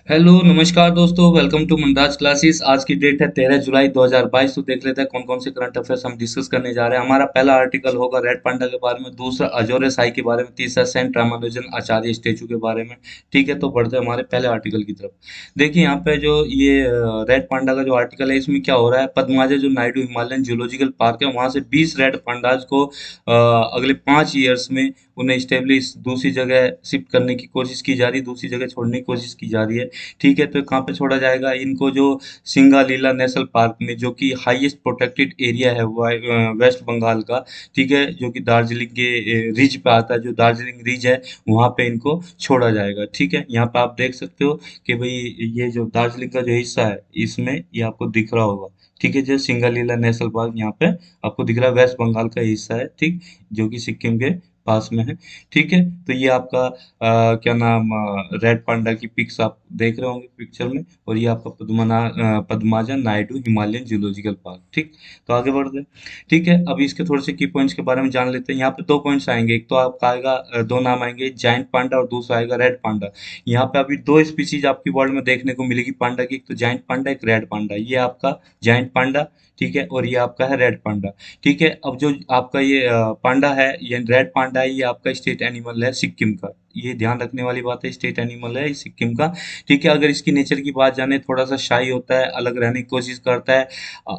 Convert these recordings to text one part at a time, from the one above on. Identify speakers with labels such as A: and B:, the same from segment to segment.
A: Hello नमस्कार दोस्तों, welcome to Manraj classes. आज की डेट है 13 जुलाई 2022। तो देख लेते हैं कौन कौन से करंट अफेयर्स हम डिस्कस करने जा रहे हैं। हमारा पहला आर्टिकल होगा रेड पांडा के बारे में, दूसरा अजोरे साई के बारे में, तीसरा सेंट रामानुजन आचार्य स्टेचू के बारे में। ठीक है, तो बढ़ते हैं हमारे पहले आर्टिकल की तरफ। देखिए यहाँ पे जो ये रेड पांडा का जो आर्टिकल है, इसमें क्या हो रहा है, पद्माजा जो नायडू हिमालयन जूलॉजिकल पार्क है, वहां से 20 रेड पांडाज को अगले 5 ईयर्स में उन्हें स्टेब्लिश दूसरी जगह शिफ्ट करने की कोशिश की जा रही है, दूसरी जगह छोड़ने की कोशिश की जा रही है। ठीक है, तो कहाँ पे छोड़ा जाएगा इनको, जो सिंगालीला नेशनल पार्क में, जो कि हाईएस्ट प्रोटेक्टेड एरिया है वेस्ट बंगाल का। ठीक है, जो कि दार्जिलिंग के रिज पे आता है, जो दार्जिलिंग रिज है वहां पे इनको छोड़ा जाएगा। ठीक है, यहाँ पे आप देख सकते हो कि भाई ये जो दार्जिलिंग का जो हिस्सा है, इसमें ये आपको दिख रहा होगा। ठीक है, जो सिंगालीला नेशनल पार्क यहाँ पे आपको दिख रहा है, वेस्ट बंगाल का हिस्सा है। ठीक, जो कि सिक्किम के पास में है। ठीक है, तो ये आपका क्या नाम, रेड पांडा की पिक्स आप देख रहे होंगे पिक्चर में। और ये आपका Padmaja Naidu Himalayan zoological park. ठीक, तो आगे बढ़ते हैं। ठीक है, अभी इसके थोड़े से की पॉइंट्स के बारे में जान लेते हैं। यहाँ पे दो पॉइंट्स आएंगे, एक तो आपका आएगा दो नाम आएंगे, जायंट पांडा और दूसरा आएगा रेड पांडा। यहाँ पे अभी दो स्पीसीज आपकी वर्ल्ड में देखने को मिलेगी पांडा की, एक तो जायंट पांडा, एक रेड पांडा। ये आपका जायंट पांडा, ठीक है, और ये आपका है रेड पांडा। ठीक है, अब जो आपका ये पांडा है, ये रेड पांडा है, ये आपका स्टेट एनिमल है सिक्किम का। ये ध्यान रखने वाली बात है, स्टेट एनिमल है सिक्किम का। ठीक है, अगर इसकी नेचर की बात जाने, थोड़ा सा शाई होता है, अलग रहने की कोशिश करता है।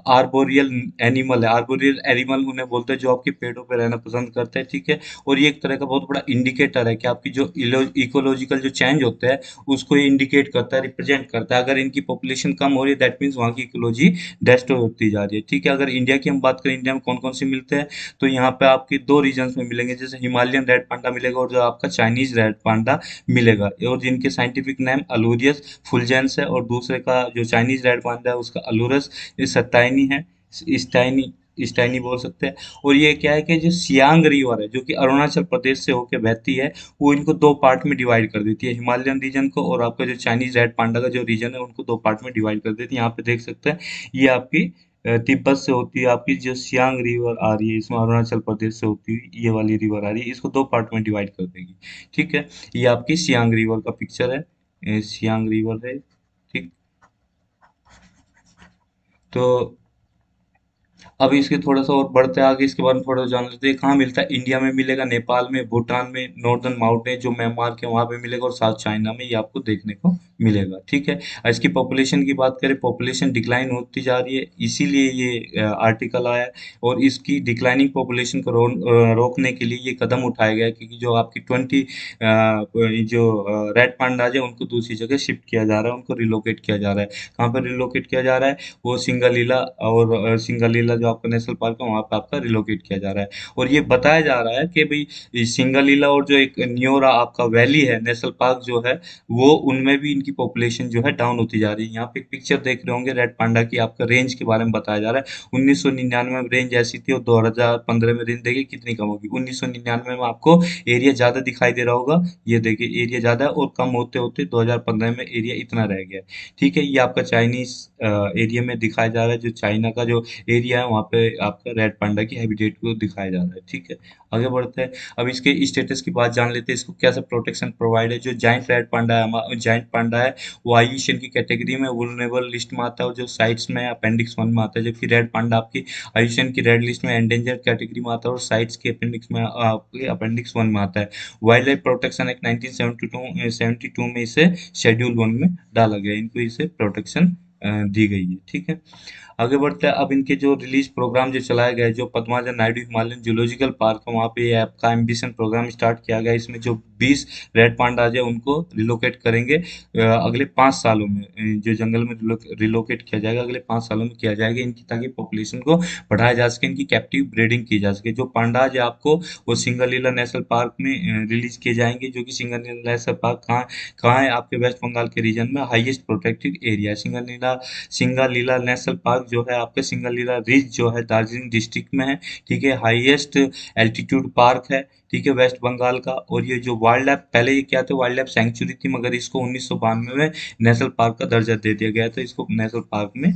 A: आर्बोरियल एनिमल है, आर्बोरियल एनिमल उन्हें बोलते हैं जो आपके पेड़ों पे रहना पसंद करते हैं। ठीक है, और ये एक तरह का बहुत बड़ा इंडिकेटर है कि आपकी जो इकोलॉजिकल जो चेंज होते हैं, उसको ये इंडिकेट करता है, रिप्रेजेंट करता है। अगर इनकी पॉपुलेशन कम हो रही है, दैट मीन्स वहाँ की इकोलॉजी डेस्ट्रॉय होती जा रही है। ठीक है, अगर इंडिया की हम बात करें, इंडिया में कौन कौन से मिलते हैं, तो यहाँ पे आपके दो रीजन्स में मिलेंगे, जैसे हिमालयन रेड पांडा मिलेगा और जो आपका चाइनीज रेड पांडा मिलेगा, और जिनके साइंटिफिक नेम अलूरियस फुलजेंस है, और दूसरे का जो चाइनीज रेड पांडा है उसका अलूरस सत्ताइनी है, स्टाइनी स्टाइनी बोल सकते हैं। और ये क्या है कि जो सियांग रिवर है, जो कि अरुणाचल प्रदेश से होकर बहती है, वो इनको दो पार्ट में डिवाइड कर देती है, हिमालयन रीजन को और आपका जो चाइनीज रेड पांडा का जो रीजन है, उनको दो पार्ट में डिवाइड कर देती है। यहाँ पे देख सकते हैं, ये आपकी तिब्बत से होती है, आपकी जो सियांग रिवर आ रही है, इसमें अरुणाचल प्रदेश से होती हुई ये वाली रिवर आ रही है, इसको दो पार्ट में डिवाइड कर देगी। ठीक है, ये आपकी सियांग रिवर का पिक्चर है, सियांग रिवर है। ठीक, तो अब इसके थोड़ा सा और बढ़ते आगे, इसके बारे में थोड़ा सा जान लेते हैं। कहाँ मिलता है, इंडिया में मिलेगा, नेपाल में, भूटान में, नॉर्दर्न माउंटेन जो म्यांमार के वहां पे मिलेगा, और साउथ चाइना में ये आपको देखने को मिलेगा। ठीक है, और इसकी पॉपुलेशन की बात करें, पॉपुलेशन डिक्लाइन होती जा रही है, इसीलिए ये आर्टिकल आया है। और इसकी डिक्लाइनिंग पॉपुलेशन को रोकने के लिए ये कदम उठाया गया है, क्योंकि जो आपकी 20 जो रेड पांडाज है, उनको दूसरी जगह शिफ्ट किया जा रहा है, उनको रिलोकेट किया जा रहा है। कहाँ पर रिलोकेट किया जा रहा है, वो सिंगलीला, और सिंगलीला जो आपका नेशनल पार्क है, वहाँ पे आपका रिलोकेट किया जा रहा है। और ये बताया जा रहा है कि भाई ये सिंगलीला और जो एक न्योरा आपका वैली है नेशनल पार्क जो है, वो उनमें भी इनकी पॉपुलेशन जो है डाउन होती जा रही है। यहाँ पे एक पिक्चर देख रहे होंगे रेड पांडा की, आपका रेंज के बारे में बताया जा रहा है। 1999 में रेंज ऐसी थी, और 2015 में रेंज देखिए कितनी कम होगी। 1999 में आपको एरिया ज्यादा दिखाई दे रहा होगा, ये देखिए एरिया ज्यादा है, और कम होते होते 2015 में एरिया इतना रह गया है। ठीक है, ये आपका चाइनीज एरिया में दिखाया जा रहा है, जो चाइना का जो एरिया है, वहाँ पे आपका रेड पांडा की हैबिटेट को दिखाया जा रहा है। ठीक है, आगे बढ़ते हैं। अब इसके स्टेटस की बात जान लेते हैं, इसको कैसे प्रोटेक्शन प्रोवाइड है। जो जाइंट रेड पांडा है, जाइंट पांडा है, वो आयुष्यन की कैटेगरी में वुल्नरेबल लिस्ट में आता है, और जो साइट्स में अपेंडिक्स 1 में आता है। जबकि रेड पांडा आपकी आयुष्यन की रेड लिस्ट में एंडेंजर्ड कैटेगरी में आता है, और साइट्स के अपेंडिक्स में आपके अपेंडिक्स 1 में आता है। वाइल्ड लाइफ प्रोटेक्शन एक्ट 1972 में इसे शेड्यूल 1 में डाला गया, इनको इसे प्रोटेक्शन दी गई है। ठीक है, आगे बढ़ते हैं। अब इनके जो रिलीज प्रोग्राम जो चलाया गया है, जो Padmaja Naidu Himalayan zoological park है, वहाँ पे ये आपका एम्बिशन प्रोग्राम स्टार्ट किया गया है। इसमें जो 20 रेड पांडाज है, उनको रिलोकेट करेंगे अगले 5 सालों में। जो जंगल में रिलोकेट किया जाएगा, अगले 5 सालों में किया जाएगा इनकी, ताकि पॉपुलेशन को बढ़ाया जा सके, इनकी कैप्टिव ब्रीडिंग की जा सके। जो पांडाज है आपको, वो सिंगलीला नेशनल पार्क में रिलीज किए जाएंगे, जो कि सिंगलीला नेशनल पार्क कहाँ है, आपके वेस्ट बंगाल के रीजन में हाईएस्ट प्रोटेक्टेड एरिया है। सिंगालीला नेशनल पार्क जो है आपके, सिंगालीला रिज जो है दार्जिलिंग डिस्ट्रिक्ट में है। ठीक है, हाईएस्ट एल्टीट्यूड पार्क है। ठीक है, वेस्ट बंगाल का। और ये जो वाइल्ड लाइफ, पहले ये क्या थे, वाइल्ड लाइफ सेंचुरी थी, मगर इसको 1992 में नेशनल पार्क का दर्जा दे दिया गया था, इसको नेशनल पार्क में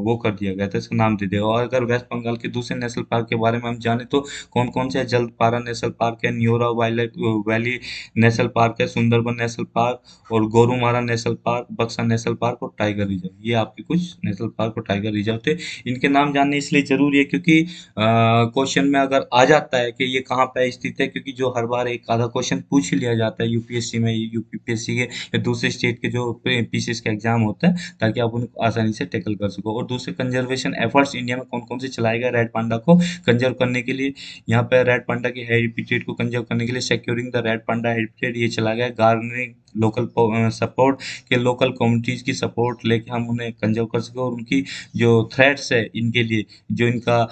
A: वो कर दिया गया था, इसका नाम दे दिया। और अगर वेस्ट बंगाल के दूसरे नेशनल पार्क के बारे में हम जाने तो कौन कौन से हैं, जलपारा नेशनल पार्क है, Neora wild life valley national park है, सुंदरबन नेशनल पार्क और गोरुमारा नेशनल पार्क, बक्सा नेशनल पार्क और टाइगर रिजर्व। ये आपके कुछ नेशनल पार्क और टाइगर रिजर्व थे। इनके नाम जानने इसलिए जरूरी है क्योंकि क्वेश्चन में अगर आ जाता है कि ये कहाँ पे स्थित है, क्योंकि जो हर बार एक आधा क्वेश्चन पूछ लिया जाता है यूपीएससी में, यूपीपीएससी के या दूसरे स्टेट के जो पीसीएस के एग्जाम होता है, ताकि आप उनको आसानी से टैकल कर सको। और दूसरे कंजर्वेशन एफर्ट्स इंडिया में कौन कौन से चलाए गए रेड पांडा को कंजर्व करने के लिए। यहाँ पे रेड पांडा के हैबिटेट को कंजर्व करने के लिए securing the red panda habitat ये चला गया, गार्डनिंग लोकल सपोर्ट के लोकल कम्युनिटीज की सपोर्ट लेके हम उन्हें कंजर्व कर सके, और उनकी जो थ्रेट्स है इनके लिए, जो इनका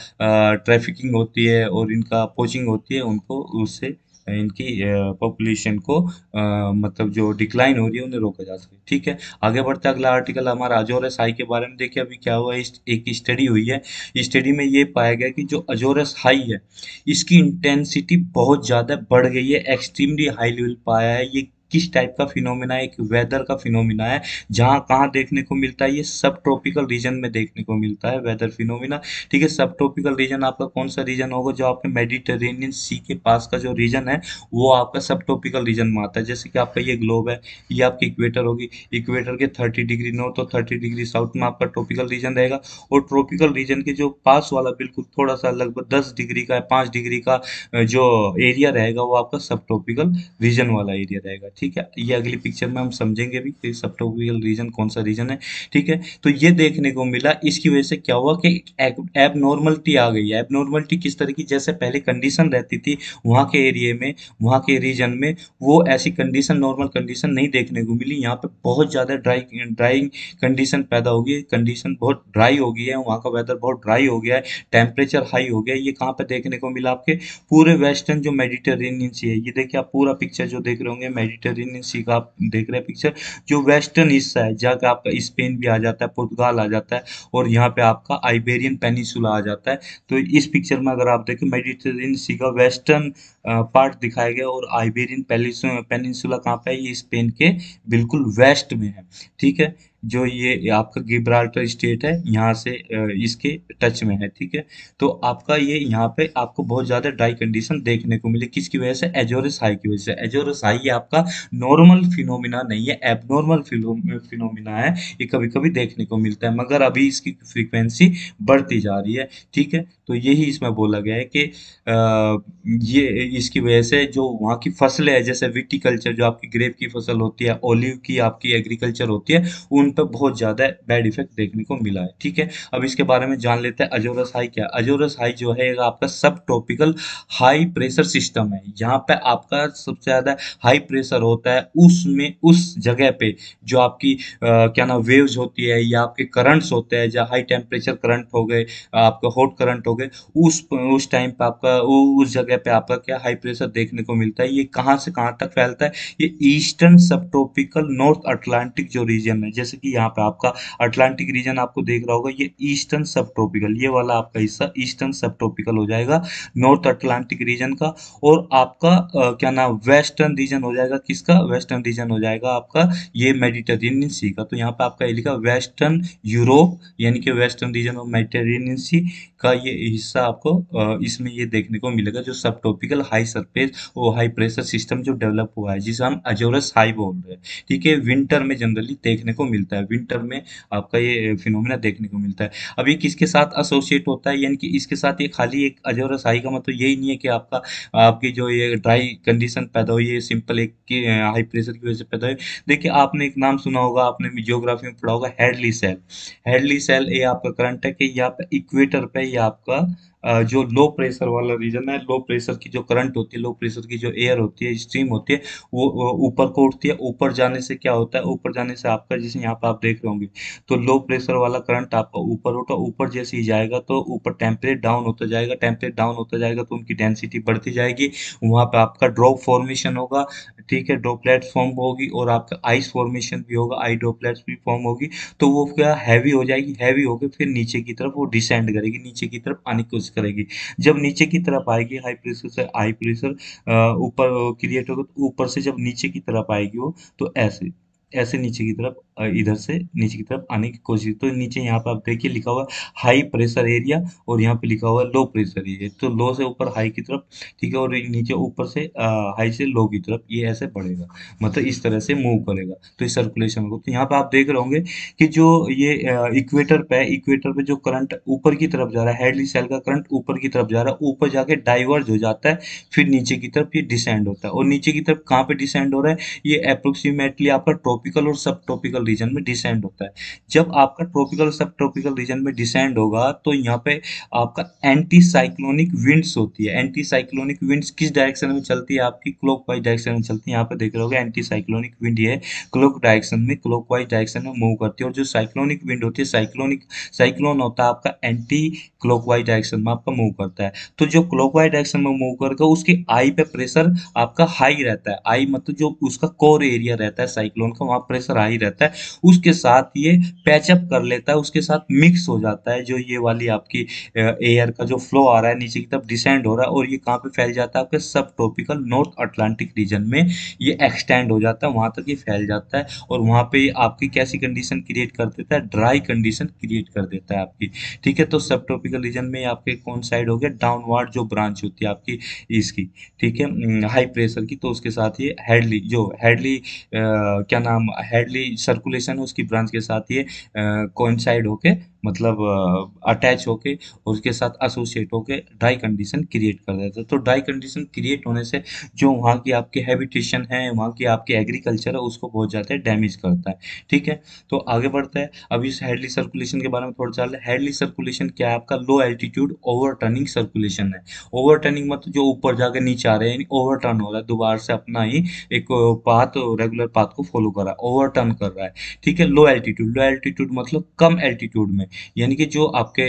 A: ट्रैफिकिंग होती है और इनका पोचिंग होती है, उनको उससे इनकी पॉपुलेशन को मतलब जो डिक्लाइन हो रही है उन्हें रोका जा सके। ठीक है, आगे बढ़ते अगला आर्टिकल हमारा अजोरस हाई के बारे में। देखिए अभी क्या हुआ है, एक स्टडी हुई है, स्टडी में ये पाया गया कि जो अजोरस हाई है इसकी इंटेंसिटी बहुत ज़्यादा बढ़ गई है, एक्सट्रीमली हाई लेवल पाया है। ये किस टाइप का फिनोमिना है, एक वेदर का फिनोमिना है, जहाँ कहाँ देखने को मिलता है, ये सब ट्रॉपिकल रीजन में देखने को मिलता है वेदर फिनोमिना। ठीक है, सब ट्रॉपिकल रीजन आपका कौन सा रीजन होगा, जो आपके मेडिटेरेनियन सी के पास का जो रीजन है वो आपका सब ट्रॉपिकल रीजन में आता है। जैसे कि आपका ये ग्लोब है, ये आपकी इक्वेटर होगी, इक्वेटर के 30 डिग्री नॉर्थ और 30 डिग्री साउथ में आपका ट्रॉपिकल रीजन रहेगा। और ट्रॉपिकल रीजन के जो पास वाला बिल्कुल थोड़ा सा लगभग 10 डिग्री का 5 डिग्री का जो एरिया रहेगा वो आपका सब ट्रॉपिकल रीजन वाला एरिया रहेगा। ठीक है, ये अगली पिक्चर में हम समझेंगे भी कि सब ट्रॉपिकल रीजन कौन सा रीजन है। ठीक है, तो ये देखने को मिला, इसकी वजह से क्या हुआ कि एबनॉर्मलिटी आ गई है। एबनॉर्मलिटी किस तरह की, जैसे पहले कंडीशन रहती थी वहाँ के एरिया में, वहाँ के रीजन में, वो ऐसी कंडीशन, नॉर्मल कंडीशन नहीं देखने को मिली। यहाँ पे बहुत ज़्यादा ड्राई कंडीशन पैदा हो गई, कंडीशन बहुत ड्राई हो गई है, वहाँ का वेदर बहुत ड्राई हो गया है, टेम्परेचर हाई हो गया है। ये कहाँ पे देखने को मिला, आपके पूरे वेस्टर्न जो मेडिटेरेनियन सी है, ये देखिए आप पूरा पिक्चर जो देख रहे होंगे मेडिटेरेनियन सी का आप देख रहे हैं पिक्चर, जो वेस्टर्न हिस्सा है जहाँ का आपका स्पेन भी आ जाता है, पुर्तगाल आ जाता है, और यहाँ पे आपका आइबेरियन पेनिसुला आ जाता है। तो इस पिक्चर में अगर आप देखें मेडिटेरेनियन सी का वेस्टर्न पार्ट दिखाया गया, और आइबेरियन पेनिनसुला कहाँ पे है, ये स्पेन के बिल्कुल वेस्ट में है। ठीक है, जो ये आपका गिब्राल्टर स्टेट है यहाँ से इसके टच में है। ठीक है, तो आपका ये यहाँ पे आपको बहुत ज़्यादा ड्राई कंडीशन देखने को मिली, किसकी वजह से, एजोरस हाई की वजह से। एजोरस हाई ये आपका नॉर्मल फिनोमिना नहीं है, एबनॉर्मल फिनोमिना है, ये कभी कभी देखने को मिलता है, मगर अभी इसकी फ्रीक्वेंसी बढ़ती जा रही है। ठीक है, तो यही इसमें बोला गया है कि ये इसकी वजह से जो वहाँ की फसलें है, जैसे विटीकल्चर जो आपकी ग्रेप की फसल होती है, ओलिव की आपकी एग्रीकल्चर होती है, उन पर बहुत ज़्यादा बैड इफेक्ट देखने को मिला है। ठीक है, अब इसके बारे में जान लेते हैं अजोरस हाई क्या है। अजोरस हाई जो है आपका सब ट्रॉपिकल हाई प्रेशर सिस्टम है। यहाँ पे आपका सबसे ज़्यादा हाई प्रेशर होता है उसमें, उस जगह पे जो आपकी क्या नाम वेव्स होती है या आपके करंट्स होते हैं, जहाँ हाई टेम्परेचर करंट हो गए, आपका हॉट करंट हो गए, उस टाइम पे आपका उस जगह पे आपका क्या हाई प्रेशर देखने को मिलता है। ये कहाँ से कहाँ तक फैलता है, ये ईस्टर्न सब ट्रॉपिकल नॉर्थ अटलांटिक जो रीजन है, जैसे कि यहाँ पे आपका अटलांटिक रीजन आपको देख रहा होगा, ये ईस्टर्न सब ट्रॉपिकल, ये वाला आपका हिस्सा ईस्टर्न सब ट्रॉपिकल हो जाएगा नॉर्थ अटलांटिक रीजन का। और आपका क्या नाम वेस्टर्न रीजन हो जाएगा, किसका, वेस्टर्न रीजन हो जाएगा आपका ये मेडिटेरेनियन सी का। तो यहाँ पे आपका ये लिखा वेस्टर्न यूरोप, यानी कि वेस्टर्न रीजन ऑफ मेडिटेरेनियन सी का ये हिस्सा आपको इसमें ये देखने को मिलेगा, जो सब ट्रॉपिकल हाई सरफेस वो हाई प्रेशर सिस्टम जो डेवलप हुआ है, जिसे हम अजोरस हाई बोल रहे हैं। ठीक है, विंटर में जनरली देखने को मिलता है, विंटर में आपका ये फिनोमेना देखने को मिलता है। अब ये किसके साथ एसोसिएट होता है, यानी कि इसके साथ ये खाली एक अजोरस हाई का मतलब यही नहीं है कि आपका आपकी जो ये ड्राई कंडीशन पैदा हुई है सिंपल एक हाई प्रेशर की वजह से पैदा हुई। देखिए आपने एक नाम सुना होगा, आपने जियोग्राफी में पढ़ा होगा, हेडली सेल। हेडली सेल ये आपका करंट है कि यहाँ पे इक्वेटर पे ये आपका जो लो प्रेशर वाला रीजन है, लो प्रेशर की जो करंट होती है, लो प्रेशर की जो एयर होती है, स्ट्रीम होती है, वो ऊपर को उठती है। ऊपर जाने से क्या होता है, ऊपर जाने से आपका जैसे यहाँ पे आप देख रहे होंगे, तो लो प्रेशर वाला करंट आपका ऊपर उठा, ऊपर जैसे ही जाएगा तो ऊपर टेम्परेचर डाउन होता जाएगा, टेम्परेचर डाउन होता जाएगा तो उनकी डेंसिटी बढ़ती जाएगी, वहाँ पे आपका ड्रॉप फॉर्मेशन होगा। ठीक है, ड्रॉपलेट फॉर्म होगी और आपका आइस फॉर्मेशन भी होगा, आई ड्रॉपलेट्स भी फॉर्म होगी। तो वो क्या हैवी हो जाएगी, हैवी होकर फिर नीचे की तरफ वो डिसेंड करेगी, नीचे की तरफ आने की कोशिश कोशिश करेगी। जब नीचे की तरफ आएगी हाई प्रेशर से हाई प्रेशर ऊपर क्रिएट होगा, तो ऊपर से जब नीचे की तरफ आएगी वो, तो ऐसे ऐसे नीचे की तरफ इधर से नीचे की तरफ आने की कोशिश। तो नीचे यहाँ पे आप देखिए लिखा हुआ है हाई प्रेशर एरिया, और यहाँ पे लिखा हुआ है लो प्रेशर एरिया। तो लो से ऊपर हाई की तरफ, ठीक है, और नीचे ऊपर से हाई से लो की तरफ ये ऐसे बढ़ेगा, मतलब इस तरह से मूव करेगा, तो इस सर्कुलेशन को। तो यहाँ पे आप देख रहे होंगे कि जो ये इक्वेटर पे जो करंट ऊपर की तरफ जा रहा है, हेडली सेल का करंट ऊपर की तरफ जा रहा है, ऊपर जाके डाइवर्ज हो जाता है, फिर नीचे की तरफ ये डिसेंड होता है। और नीचे की तरफ कहाँ पे डिसेंड हो रहा है, ये अप्रोक्सीमेटली आपका ट्रॉपिकल और सब ट्रॉपिकल रीजन में डिसेंड होता है। जब आपका ट्रॉपिकल सब ट्रॉपिकल रीजन में डिसेंड होगा, तो यहाँ पे आपका एंटी साइक्लोनिक विंड्स होती है। एंटी साइक्लोनिक विंड्स किस डायरेक्शन में चलती है, आपकी क्लॉकवाइज डायरेक्शन में चलती है। यहाँ पे देख रहे होगे एंटी साइक्लोनिक विंड ये क्लॉकवाइज डायरेक्शन में मूव करती है। और जो साइक्लोनिक विंड होती है, साइक्लोन होता है आपका एंटी क्लॉकवाइज डायरेक्शन में आपका मूव करता है। तो जो क्लॉकवाइज डायरेक्शन में मूव करके उसके आई पे प्रेशर आपका हाई रहता है। आई मतलब जो उसका कोर एरिया रहता है साइक्लोन का, वहां प्रेशर हाई रहता है। उसके साथ ये पैचअप कर लेता है, उसके साथ मिक्स हो जाता है। जो ये वाली आपकी एयर का जो फ्लो आ रहा है नीचे की तरफ डिसेंड हो रहा है, और ये कहाँ पे फैल जाता है, आपके सब ट्रॉपिकल नॉर्थ अटलांटिक रीजन में ये एक्सटेंड हो जाता है, वहां तक ये फैल जाता है। और वहां पे ये आपकी कैसी कंडीशन क्रिएट कर देता है, ड्राई कंडीशन क्रिएट कर देता है आपकी। ठीक है, तो सब ट्रॉपिकल रीजन में आपके कौन साइड हो गया, डाउनवर्ड जो ब्रांच होती है आपकी इसकी, ठीक है, हाई प्रेशर की, तो उसके साथ ये क्या नाम, हेडली सर्कुलेशन है, उसकी ब्रांच के साथ ये कोइंसाइड होके, मतलब अटैच होके, और उसके साथ एसोसिएट होके ड्राई कंडीशन क्रिएट कर देता है। तो ड्राई कंडीशन क्रिएट होने से जो वहाँ की आपकी हैबिटेशन है, वहाँ की आपकी एग्रीकल्चर है, उसको बहुत ज़्यादा डैमेज करता है। ठीक है, तो आगे बढ़ते हैं। अब इस हेडली सर्कुलेशन के बारे में थोड़ा सा। हेडली सर्कुलेशन क्या है, आपका लो एल्टीट्यूड ओवर टर्निंग सर्कुलेशन है। ओवर टर्निंग मतलब जो ऊपर जाकर नीचे आ रहे हैं, यानी ओवर टर्न हो रहा है, दोबारा से अपना ही एक पाथ, रेगुलर पाथ को फॉलो कर रहा है, ओवर टर्न कर रहा है। ठीक है, लो एल्टीट्यूड मतलब कम एल्टीट्यूड में, यानी कि जो आपके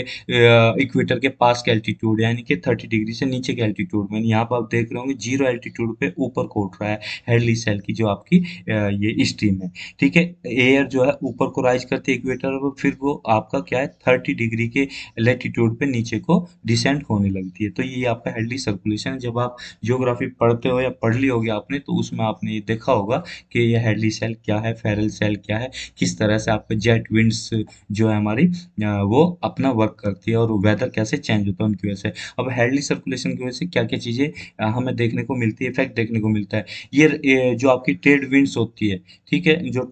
A: इक्वेटर के पास के एल्टीट्यूड, यानी कि 30 डिग्री से नीचे के एल्टीट्यूड में। यहाँ पर आप देख रहे होंगे जीरो एल्टीट्यूड पे ऊपर को उठ रहा है हेडली सेल की जो आपकी ये स्ट्रीम है। ठीक है, एयर जो है ऊपर को राइज करती है इक्वेटर पर, फिर वो आपका क्या है 30 डिग्री के लेटीट्यूड पे नीचे को डिसेंड होने लगती है। तो ये आपका हेडली सर्कुलेशन है। जब आप ज्योग्राफी पढ़ते हो या पढ़ ली होगी आपने, तो उसमें आपने ये देखा होगा कि ये हेडली सेल क्या है, फेरल सेल क्या है, किस तरह से आपके जेट विंड्स जो है हमारी वो अपना वर्क करती है, और वेदर कैसे चेंज होता है उनकी वजह से। अब हेडली सर्कुलेशन की वजह से क्या क्या चीज़ें हमें देखने को मिलती है, इफेक्ट देखने को मिलता है। ये जो आपकी ट्रेड विंड्स होती है, ठीक है, जो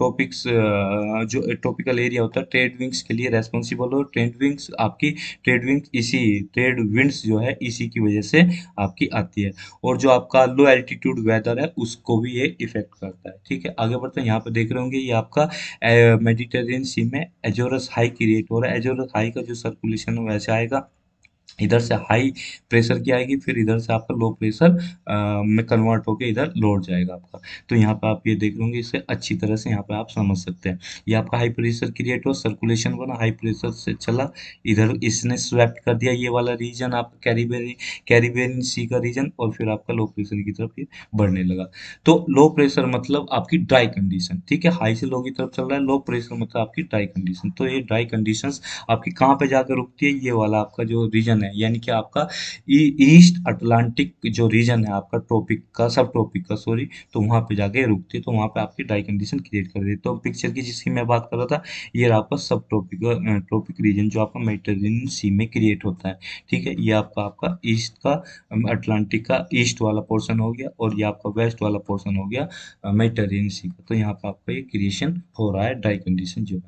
A: ट्रॉपिकल एरिया होता है, ट्रेड विंग्स के लिए रेस्पॉन्सिबल हो। ट्रेड विंड्स जो है इसी की वजह से आपकी आती है। और जो आपका लो एल्टीट्यूड वेदर है उसको भी ये इफेक्ट करता है। ठीक है, आगे बढ़ते हैं। यहाँ पे देख रहे होंगे ये आपका मेडिटेरेनियन सी में एजोरस हाई क्रिएट हो रहा है। एजोरस हाई का जो सर्कुलेशन है वैसे आएगा, इधर से हाई प्रेशर की आएगी, फिर इधर से आपका लो प्रेशर में कन्वर्ट होके इधर लौट जाएगा आपका। तो यहाँ पे आप ये देख लोगे, इससे अच्छी तरह से यहाँ पे आप समझ सकते हैं। ये आपका हाई प्रेशर क्रिएट हुआ, सर्कुलेशन बना, हाई प्रेशर से चला, इधर इसने स्वेप्ट कर दिया ये वाला रीजन, आपका कैरिबियन सी का रीजन, और फिर आपका लो प्रेशर की तरफ ये बढ़ने लगा। तो लो प्रेशर मतलब आपकी ड्राई कंडीशन। ठीक है, हाई से लो की तरफ चल रहा है, लो प्रेशर मतलब आपकी ड्राई कंडीशन। तो ये ड्राई कंडीशंस आपकी कहाँ पे जाकर रुकती है, ये वाला आपका जो रीजन है, यानी कि आपका ईस्ट अटलांटिक जो रीजन है आपका, सब ट्रॉपिक का सॉरी, तो वहां पे जाके रुकती है। तो वहां पे आपकी ड्राई कंडीशन क्रिएट कर देती है। तो पिक्चर की जिसकी मैं बात कर रहा था, ये रहा आपका सब ट्रॉपिक रीजन जो आपका मेडिटेरेनियन सी में क्रिएट होता है। ठीक है, ये आपका आपका ईस्ट का अटलांटिक का ईस्ट वाला पोर्शन हो गया, और ये आपका वेस्ट वाला पोर्शन हो गया मेडिटेरेनियन सी का। तो यहाँ पे आपका ये क्रिएशन हो रहा है ड्राई कंडीशन जो है।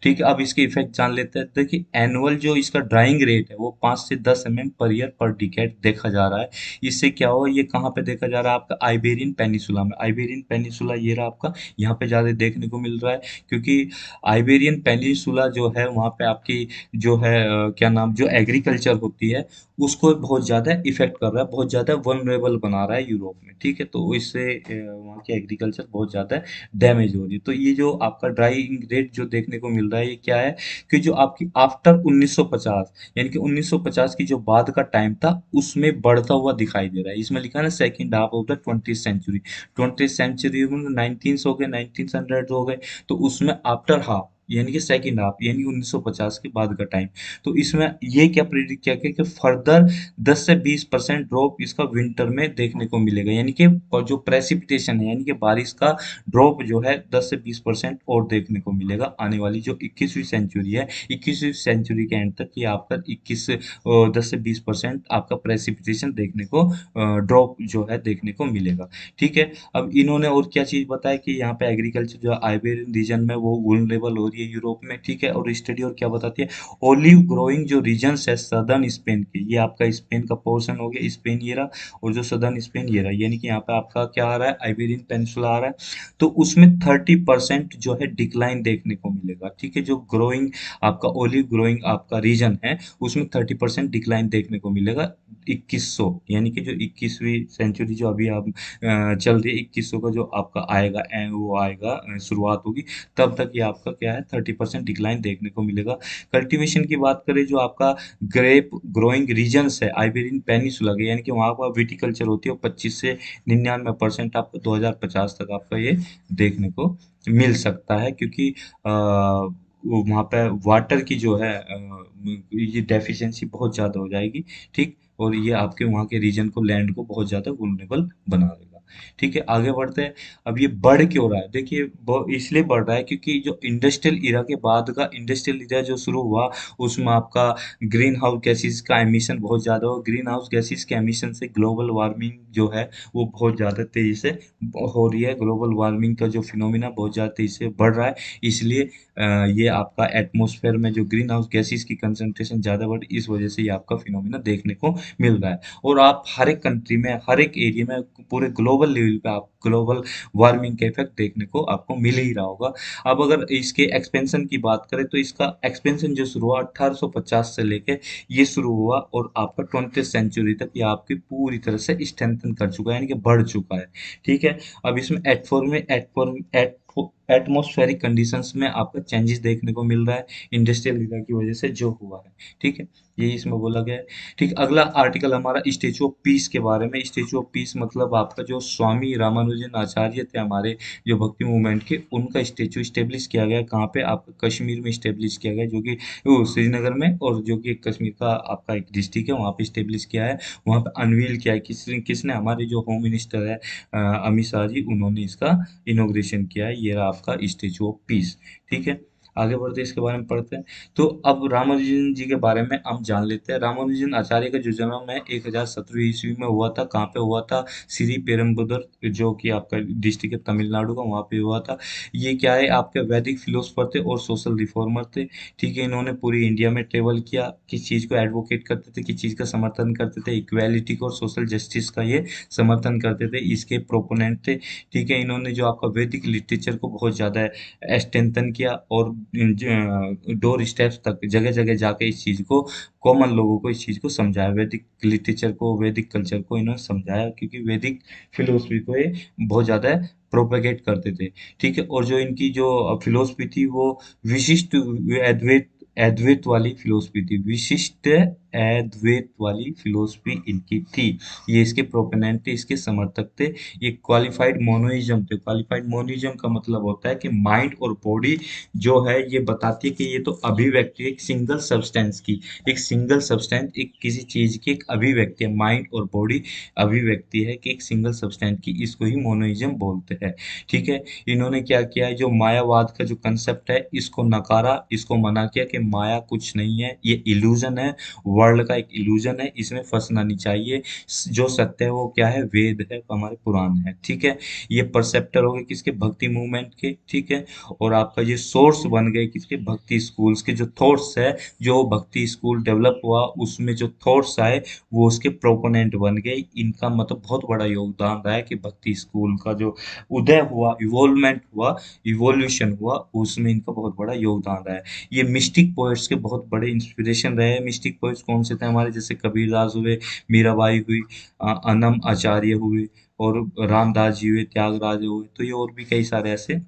A: ठीक है, अब इसके इफेक्ट जान लेते हैं। देखिए एनुअल जो इसका ड्राइंग रेट है वो 5 से 10 पर ईयर पर डिकेड देखा जा रहा है। इससे क्या हो, ये कहाँ पे देखा जा रहा है, आपका आइबेरियन पेनिसुला में। आइबेरियन पेनिसुला ये रहा आपका, यहाँ पे ज़्यादा देखने को मिल रहा है, क्योंकि आइबेरियन पेनिसुला जो है वहाँ पे आपकी जो है क्या नाम, जो एग्रीकल्चर होती है उसको बहुत ज़्यादा इफेक्ट कर रहा है, बहुत ज़्यादा वनरेबल बना रहा है यूरोप में। ठीक है, तो इससे वहाँ की एग्रीकल्चर बहुत ज़्यादा डैमेज हो रही है। तो ये जो आपका ड्राइंग रेट जो देखने को मिल रहा है, ये क्या है कि जो आपकी आफ्टर 1950, यानी कि 1950 की जो बाद का टाइम था उसमें बढ़ता हुआ दिखाई दे रहा है। इसमें लिखा है ना second half of the 20th century. 20th century में 19 हो गए, 1900 हो गए, तो उसमें आफ्टर हाफ यानी कि सेकंड हाफ, यानी 1950 के बाद का टाइम। तो इसमें ये क्या प्रिडिक्ट किया गया कि फर्दर 10 से 20% ड्रॉप इसका विंटर में देखने को मिलेगा, यानी कि और जो प्रेसिपिटेशन है यानी कि बारिश का ड्रॉप जो है 10 से 20% और देखने को मिलेगा आने वाली जो 21वीं सेंचुरी है। 21वीं सेंचुरी के एंड तक ये आपका 10 से 20% आपका प्रेसिपिटेशन देखने को ड्रॉप जो है देखने को मिलेगा। ठीक है। अब इन्होंने और क्या चीज बताया कि यहाँ पे एग्रीकल्चर जो आइबेरियन रीजन में वो वुलनरेबल हो रही है यूरोप में। ठीक है। और स्टडी और क्या बताती है, ओलिव ग्रोइंग जो रीजन्स है सदर्न स्पेन के, ये आपका स्पेन का पोर्शन हो गया, स्पेन ये रहा, और जो सदर्न स्पेन ये रहा, यानी कि यहाँ पे आपका क्या आ रहा है, आइबेरियन पेनिनसुला आ रहा है। तो उसमें 30% जो है डिक्लाइन देखने को मिलेगा। ठीक है। जो ग्रोइंग आपका ओलिव ग्रोइंग आपका रीजन है उसमें 30% डिक्लाइन देखने को मिलेगा 2100, यानी कि जो 21वीं सेंचुरी जो अभी आप चल रही है, 2100 का जो आपका आएगा वो आएगा, शुरुआत होगी, तब तक ये आपका क्या है 30% डिक्लाइन देखने को मिलेगा। कल्टीवेशन की बात करें, जो आपका ग्रेप ग्रोइंग रीजन्स है आइबेरियन पेनिनसुला के, यानी कि वहाँ पर विटिकल्चर होती है, 25 से 99% आपको 2050 तक आपका ये देखने को मिल सकता है, क्योंकि वहाँ पे वाटर की जो है ये डेफिशिएंसी बहुत ज़्यादा हो जाएगी। ठीक। और ये आपके वहाँ के रीजन को, लैंड को बहुत ज़्यादा वुल्नरेबल बना देगा। ठीक है। आगे बढ़ते हैं। अब ये बढ़ क्यों रहा है, देखिए इसलिए बढ़ रहा है क्योंकि जो इंडस्ट्रियल इरा के बाद का इंडस्ट्रियल इरा जो शुरू हुआ उसमें आपका ग्रीन हाउस गैसेस का एमिशन बहुत ज़्यादा हो, ग्रीन हाउस गैसेस के एमिशन से ग्लोबल वार्मिंग जो है वो बहुत ज़्यादा तेज़ी से हो रही है। ग्लोबल वार्मिंग का जो फिनोमिना बहुत ज़्यादा तेज़ी से बढ़ रहा है, इसलिए ये आपका एटमॉस्फेयर में जो ग्रीन हाउस गैसेस की कंसंट्रेशन ज़्यादा बढ़, इस वजह से ये आपका फिनोमिना देखने को मिल रहा है। और आप हर एक कंट्री में, हर एक एरिया में, पूरे ग्लोबल लेवल पे आप ग्लोबल वार्मिंग का इफेक्ट देखने को आपको मिल ही रहा होगा। अब अगर इसके एक्सपेंशन की बात करें तो इसका एक्सपेंशन जो शुरू हुआ 1850 से लेके ये शुरू हुआ और आपका 20th सेंचुरी तक ये आपकी पूरी तरह से स्ट्रेंथन कर चुका है, यानी कि बढ़ चुका है। ठीक है। अब इसमें एटमॉस्फेरिक कंडीशंस में आपका चेंजेस देखने को मिल रहा है इंडस्ट्रियल एरिया की वजह से जो हुआ है। ठीक है। यही इसमें बोला गया है। ठीक। अगला आर्टिकल हमारा स्टेचू ऑफ पीस के बारे में। स्टेचू ऑफ पीस मतलब आपका जो स्वामी रामानुजन आचार्य थे हमारे, जो भक्ति मूवमेंट के, उनका स्टेचू स्टेब्लिश किया गया। कहाँ पे, आपका कश्मीर में स्टेब्लिश किया गया, जो कि वो श्रीनगर में, और जो कि कश्मीर का आपका एक डिस्ट्रिक्ट है वहाँ पे स्टेब्लिश किया है। वहाँ पे अनवील किया है, किसने, हमारे जो होम मिनिस्टर है अमित शाह जी, उन्होंने इसका इनॉग्रेशन किया है। ये रहा आपका स्टेचू ऑफ पीस। ठीक है। आगे बढ़ते हैं, इसके बारे में पढ़ते हैं। तो अब रामानुजन जी के बारे में हम जान लेते हैं। रामानुजन आचार्य का जो जन्म है 1017 ईस्वी में हुआ था। कहाँ पे हुआ था, श्री पेरुम्बदूर, जो कि आपका डिस्ट्रिक्ट है तमिलनाडु का, वहाँ पे हुआ था। ये क्या है, आपके वैदिक फिलोसफर थे और सोशल रिफॉर्मर थे। ठीक है। इन्होंने पूरी इंडिया में ट्रेवल किया, किस चीज़ को एडवोकेट करते थे, किस चीज़ का समर्थन करते थे, इक्वेलिटी को और सोशल जस्टिस का ये समर्थन करते थे, इसके प्रोपोनेंट थे। ठीक है। इन्होंने जो आपका वैदिक लिटरेचर को बहुत ज़्यादा स्ट्रेंथन किया और डोर स्टेप्स तक, जगह जगह जाके इस चीज़ को, कॉमन लोगों को इस चीज़ को समझाया, वैदिक लिटरेचर को, वैदिक कल्चर को इन्होंने समझाया, क्योंकि वैदिक फिलोसफी को ये बहुत ज़्यादा प्रोपेगेट करते थे। ठीक है। और जो इनकी जो फिलोसफी थी वो विशिष्ट अद्वैत अद्वैत वाली फिलोसफी थी, विशिष्ट अद्वैत वाली फिलोसफी इनकी थी। ये इसके प्रोपोनेंट थे, इसके समर्थक थे। ये क्वालिफाइड मोनोइज्म थे। क्वालिफाइड मोनोइज्म का मतलब होता है कि माइंड और बॉडी जो है ये बताती है कि ये तो अभिव्यक्ति है एक सिंगल सब्सटेंस की, एक सिंगल सब्सटेंस, एक किसी चीज की एक अभिव्यक्ति है। माइंड और बॉडी अभिव्यक्ति है कि एक सिंगल सब्सटेंस की, इसको ही मोनोइज्म बोलते हैं। ठीक है। इन्होंने क्या किया है, जो मायावाद का जो कंसेप्ट है इसको नकारा, इसको मना किया कि माया कुछ नहीं है, ये इल्यूजन है, वर्ल्ड का एक इल्यूजन है, इसमें फंसना नहीं चाहिए। जो सत्य है वो क्या है, वेद है, हमारे पुराण है। ठीक है। ये परसेप्टर हो गए किसके, भक्ति मूवमेंट के। ठीक है। और आपका ये सोर्स बन गए किसके, भक्ति स्कूल्स के। जो थॉट्स है, जो भक्ति स्कूल डेवलप हुआ उसमें जो थॉट्स आए वो उसके प्रोपोनेंट बन गए। इनका मतलब बहुत बड़ा योगदान रहा है कि भक्ति स्कूल का जो उदय हुआ, इवोल्वमेंट हुआ, इवोल्यूशन हुआ, उसमें इनका बहुत बड़ा योगदान रहा है। ये मिस्टिक पोएट्स के बहुत बड़े इंस्पिरेशन रहे हैं। मिस्टिक पोएट्स कौन से थे हमारे, जैसे कबीरदास हुए, मीराबाई हुई, अनम आचार्य हुए, और रामदास जी हुए, त्यागराज हुए, तो ये और भी कई सारे ऐसे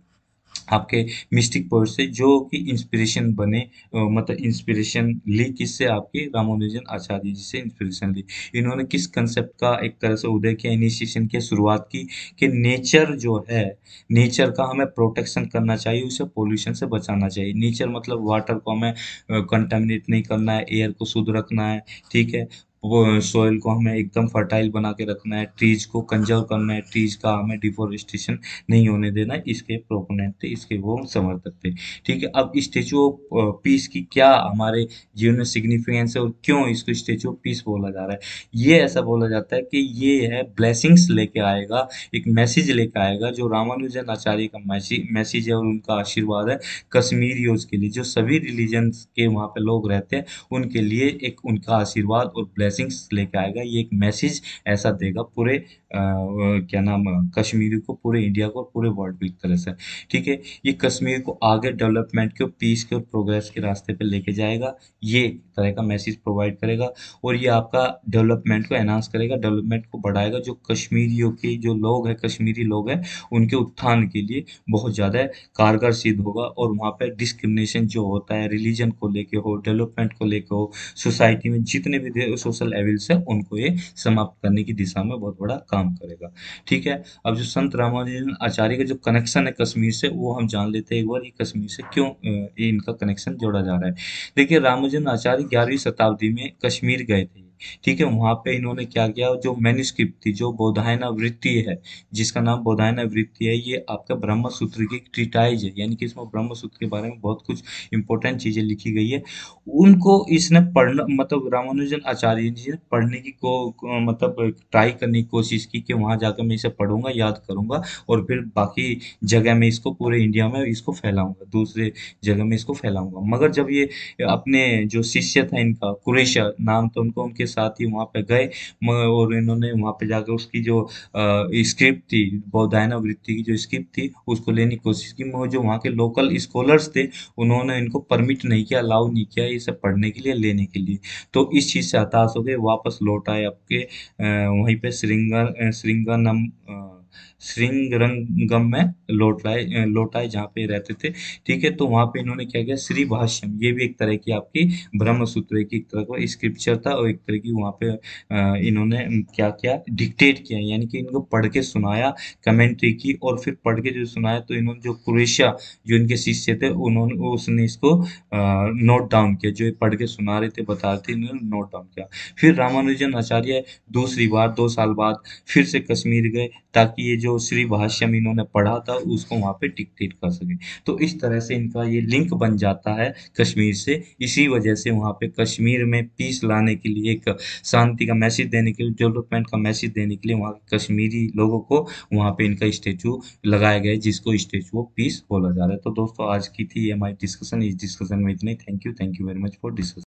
A: आपके मिस्टिक पोएट से जो कि इंस्पिरेशन बने, मतलब इंस्पिरेशन ली किससे, आपके रामानुजन आचार्य जी से इंस्पिरेशन ली। इन्होंने किस कंसेप्ट का एक तरह से उदय किया, इनिशिएशन की शुरुआत की कि नेचर जो है, नेचर का हमें प्रोटेक्शन करना चाहिए, उसे पोल्यूशन से बचाना चाहिए। नेचर मतलब वाटर को हमें कंटामिनेट नहीं करना है, एयर को शुद्ध रखना है, ठीक है। वो सॉइल को हमें एकदम फर्टाइल बना के रखना है, ट्रीज को कंजर्व करना है, ट्रीज का हमें डिफोरेस्टेशन नहीं होने देना है। इसके प्रोपोनेंट थे, इसके वो समर्थक थे, ठीक है। अब स्टेचू ऑफ पीस की क्या हमारे जीवन में सिग्निफिकेंस है और क्यों इसको स्टेचू ऑफ पीस बोला जा रहा है? ये ऐसा बोला जाता है कि ये है ब्लेसिंग्स लेके आएगा, एक मैसेज लेके आएगा, जो रामानुजन आचार्य का मैसेज है और उनका आशीर्वाद है कश्मीरियों के लिए, जो सभी रिलीजन्स के वहाँ पे लोग रहते हैं उनके लिए एक उनका आशीर्वाद और ब्लेसिंग्स लेके आएगा। ये एक मैसेज ऐसा देगा पूरे क्या नाम, कश्मीरी को, पूरे इंडिया को और पूरे वर्ल्ड को एक तरह से, ठीक है। ये कश्मीर को आगे डेवलपमेंट के, पीस के और प्रोग्रेस के रास्ते पे लेके जाएगा। ये एक तरह का मैसेज प्रोवाइड करेगा और ये आपका डेवलपमेंट को एनहांस करेगा, डेवलपमेंट को बढ़ाएगा। जो कश्मीरियों के जो लोग हैं, कश्मीरी लोग हैं, उनके उत्थान के लिए बहुत ज़्यादा कारगर सिद्ध होगा। और वहाँ पे डिस्क्रिमिनेशन जो होता है रिलीजन को लेके हो, डेवलपमेंट को लेके हो, सोसाइटी में जितने भी सोशल एविल्स हैं उनको ये समाप्त करने की दिशा में बहुत बड़ा काम करेगा, ठीक है। अब जो संत रामानुजन आचार्य का जो कनेक्शन है कश्मीर से, वो हम जान लेते हैं एक बार, ये कश्मीर से क्यों ये इनका कनेक्शन जोड़ा जा रहा है। देखिए, रामानुजन आचार्य 11वीं शताब्दी में कश्मीर गए थे, ठीक है। वहाँ पे इन्होंने क्या किया, जो मैन्युस्क्रिप्ट थी, जो बौधायना वृत्ति है, जिसका नाम बौधायना वृत्ति है, ये आपका ब्रह्म सूत्र की ट्रीटाइज है, यानी कि इसमें ब्रह्म सूत्र के बारे में बहुत कुछ इंपॉर्टेंट चीजें लिखी गई है। उनको इसने पढ़ना, मतलब रामानुजन आचार्य जी ने पढ़ने की मतलब ट्राई करने की कोशिश की कि वहां जाकर मैं इसे पढ़ूंगा, याद करूंगा और फिर बाकी जगह में इसको, पूरे इंडिया में इसको फैलाऊंगा, दूसरे जगह में इसको फैलाऊंगा। मगर जब ये अपने जो शिष्य था इनका, कुरैशा नाम था उनको, उनके साथ ही वहां पे गए, और इन्होंने वहां पे जाकर उसकी जो स्क्रिप्ट थी, बौधायना वृत्ति की जो स्क्रिप्ट थी, उसको लेने की कोशिश की, मगर जो वहाँ के लोकल स्कॉलर्स थे उन्होंने इनको परमिट नहीं किया, अलाउ नहीं किया इसे पढ़ने के लिए, लेने के लिए। तो इस चीज से हताश हो गए, वापस लौट आए आपके वहीं पे श्रृंगानम श्रृंगरंगम में लौट आए जहाँ पे रहते थे, ठीक है। तो वहाँ पे इन्होंने क्या किया, श्री भाष्यम, ये भी एक तरह की आपकी ब्रह्म सूत्र की एक तरह का स्क्रिप्चर था, और एक तरह की वहाँ पे इन्होंने क्या किया, डिक्टेट किया, यानी कि इनको पढ़ के सुनाया, कमेंट्री की, और फिर पढ़ के जो सुनाया तो इन्होंने, जो कुरैशिया जो इनके शिष्य थे, उन्होंने उसने इसको नोट डाउन किया, जो ये पढ़ के सुना रहे थे, बता रहे थे, इन्होंने नोट डाउन किया। फिर रामानुजन आचार्य दूसरी बार 2 साल बाद फिर से कश्मीर गए, ताकि ये जो श्री भाष्यम इन्होंने पढ़ा था उसको वहाँ पे डिक्टेट कर सके। तो इस तरह से इनका ये लिंक बन जाता है कश्मीर से। इसी वजह से वहाँ पे कश्मीर में पीस लाने के लिए, एक शांति का मैसेज देने के लिए, डेवलपमेंट का मैसेज देने के लिए, वहाँ के कश्मीरी लोगों को वहाँ पे इनका स्टेचू लगाया गया है, जिसको स्टेचू ऑफ पीस बोला जा रहा है। तो दोस्तों, आज की थी हमारी डिस्कशन, इस डिस्कशन में इतने। Thank you very much for discussion.